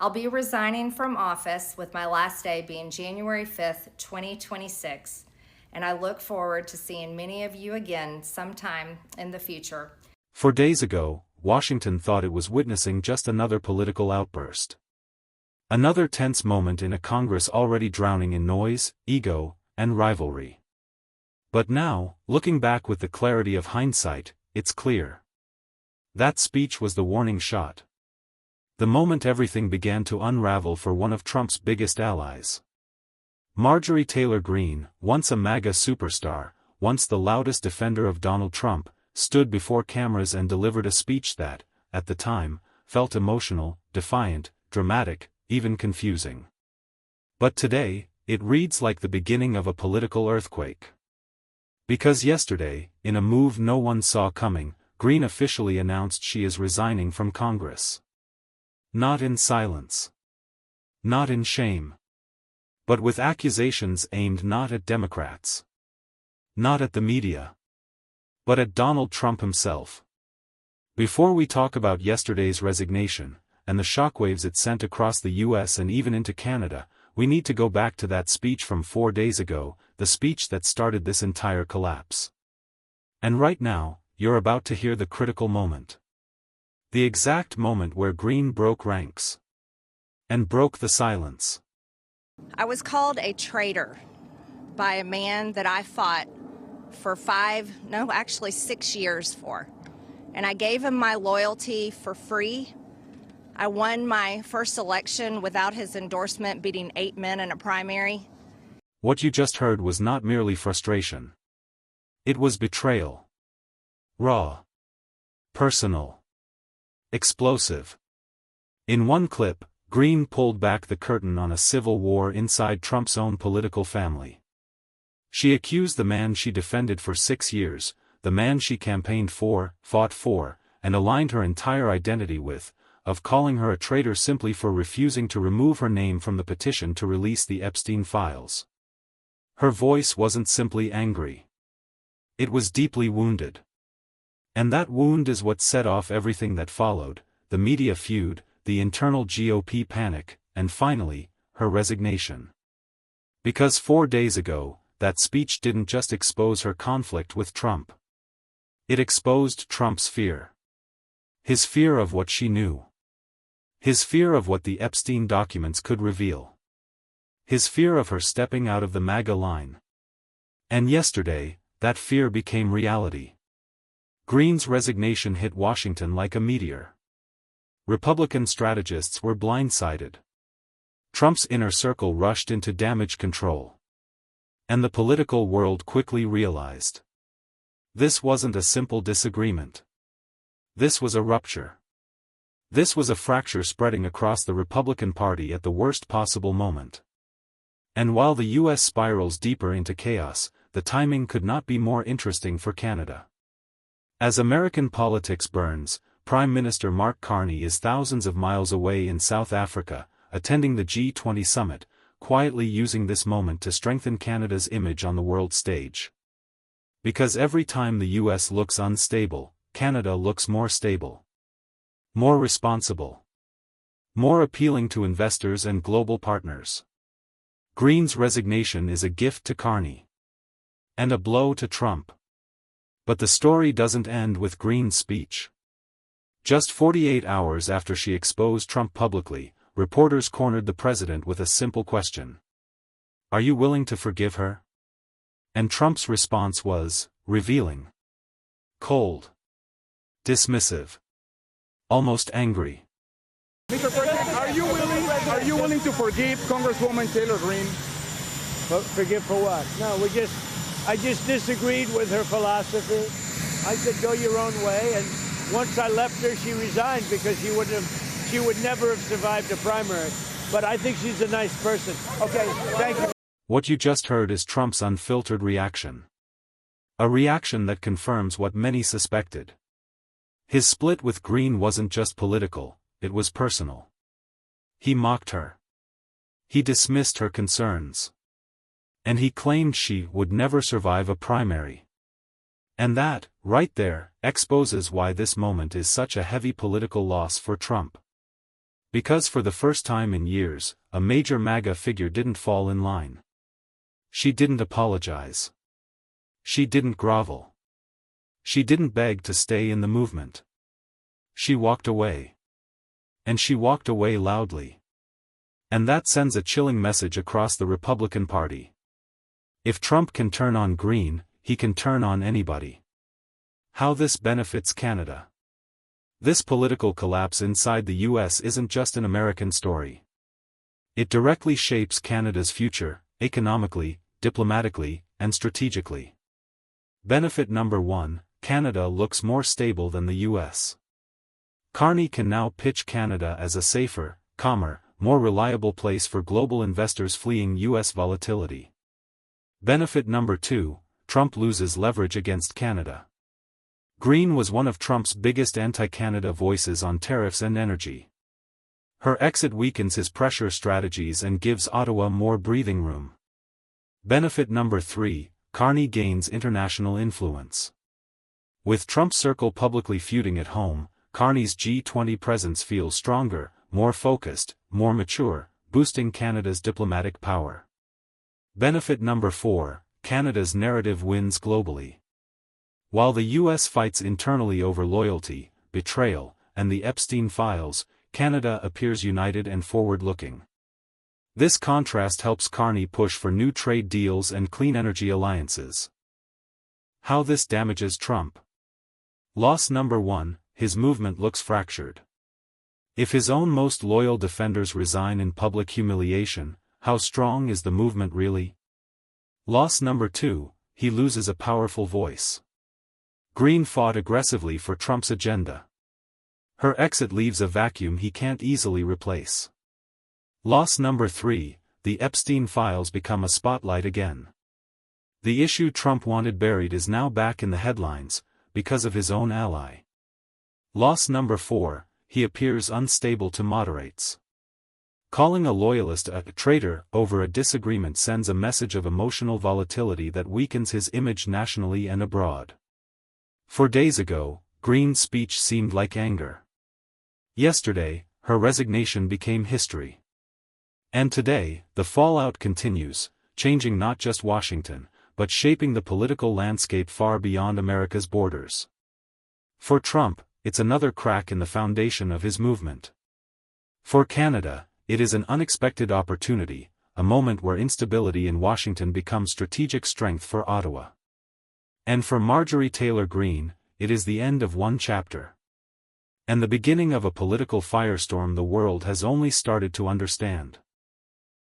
I'll be resigning from office with my last day being January 5th, 2026, and I look forward to seeing many of you again sometime in the future. 4 days ago, Washington thought it was witnessing just another political outburst. Another tense moment in a Congress already drowning in noise, ego, and rivalry. But now, looking back with the clarity of hindsight, it's clear. That speech was the warning shot. The moment everything began to unravel for one of Trump's biggest allies. Marjorie Taylor Greene, once a MAGA superstar, once the loudest defender of Donald Trump, stood before cameras and delivered a speech that, at the time, felt emotional, defiant, dramatic, even confusing. But today, it reads like the beginning of a political earthquake. Because yesterday, in a move no one saw coming, Greene officially announced she is resigning from Congress. Not in silence. Not in shame. But with accusations aimed not at Democrats. Not at the media. But at Donald Trump himself. Before we talk about yesterday's resignation, and the shockwaves it sent across the US and even into Canada, we need to go back to that speech from 4 days ago, the speech that started this entire collapse. And right now, you're about to hear the critical moment. The exact moment where Greene broke ranks. And broke the silence. I was called a traitor by a man that I fought for 6 years for. And I gave him my loyalty for free. I won my first election without his endorsement, beating 8 men in a primary. What you just heard was not merely frustration. It was betrayal. Raw. Personal. Explosive. In one clip, Greene pulled back the curtain on a civil war inside Trump's own political family. She accused the man she defended for 6 years, the man she campaigned for, fought for, and aligned her entire identity with, of calling her a traitor simply for refusing to remove her name from the petition to release the Epstein files. Her voice wasn't simply angry. It was deeply wounded. And that wound is what set off everything that followed, the media feud, the internal GOP panic, and finally, her resignation. Because 4 days ago, that speech didn't just expose her conflict with Trump. It exposed Trump's fear. His fear of what she knew. His fear of what the Epstein documents could reveal. His fear of her stepping out of the MAGA line. And yesterday, that fear became reality. Greene's resignation hit Washington like a meteor. Republican strategists were blindsided. Trump's inner circle rushed into damage control. And the political world quickly realized. This wasn't a simple disagreement. This was a rupture. This was a fracture spreading across the Republican Party at the worst possible moment. And while the US spirals deeper into chaos, the timing could not be more interesting for Canada. As American politics burns, Prime Minister Mark Carney is thousands of miles away in South Africa, attending the G20 summit, quietly using this moment to strengthen Canada's image on the world stage. Because every time the US looks unstable, Canada looks more stable. More responsible. More appealing to investors and global partners. Greene's resignation is a gift to Carney. And a blow to Trump. But the story doesn't end with Greene's speech. Just 48 hours after she exposed Trump publicly, reporters cornered the president with a simple question. Are you willing to forgive her? And Trump's response was, revealing. Cold. Dismissive. Almost angry. Mr. President, are you willing to forgive Congresswoman Taylor Greene? Forgive for what? No, I just disagreed with her philosophy. I said, go your own way, and once I left her, she resigned because she would never have survived a primary. But I think she's a nice person. Okay, thank you. What you just heard is Trump's unfiltered reaction. A reaction that confirms what many suspected. His split with Greene wasn't just political, it was personal. He mocked her. He dismissed her concerns. And he claimed she would never survive a primary. And that, right there, exposes why this moment is such a heavy political loss for Trump. Because for the first time in years, a major MAGA figure didn't fall in line. She didn't apologize. She didn't grovel. She didn't beg to stay in the movement. She walked away. And she walked away loudly. And that sends a chilling message across the Republican Party. If Trump can turn on Greene, he can turn on anybody. How this benefits Canada. This political collapse inside the US isn't just an American story. It directly shapes Canada's future, economically, diplomatically, and strategically. Benefit number 1, Canada looks more stable than the US. Carney can now pitch Canada as a safer, calmer, more reliable place for global investors fleeing US volatility. Benefit number 2, Trump loses leverage against Canada. Greene was one of Trump's biggest anti-Canada voices on tariffs and energy. Her exit weakens his pressure strategies and gives Ottawa more breathing room. Benefit number 3, Carney gains international influence. With Trump's circle publicly feuding at home, Carney's G20 presence feels stronger, more focused, more mature, boosting Canada's diplomatic power. Benefit number 4, Canada's narrative wins globally. While the US fights internally over loyalty, betrayal, and the Epstein files, Canada appears united and forward-looking. This contrast helps Carney push for new trade deals and clean energy alliances. How this damages Trump. Loss number 1, his movement looks fractured. If his own most loyal defenders resign in public humiliation, how strong is the movement really? Loss number 2, he loses a powerful voice. Greene fought aggressively for Trump's agenda. Her exit leaves a vacuum he can't easily replace. Loss number 3, the Epstein files become a spotlight again. The issue Trump wanted buried is now back in the headlines, because of his own ally. Loss number 4, he appears unstable to moderates. Calling a loyalist a traitor over a disagreement sends a message of emotional volatility that weakens his image nationally and abroad. 4 days ago, Greene's speech seemed like anger. Yesterday, her resignation became history. And today, the fallout continues, changing not just Washington, but shaping the political landscape far beyond America's borders. For Trump, it's another crack in the foundation of his movement. For Canada, it is an unexpected opportunity, a moment where instability in Washington becomes strategic strength for Ottawa. And for Marjorie Taylor Greene, it is the end of one chapter. And the beginning of a political firestorm the world has only started to understand.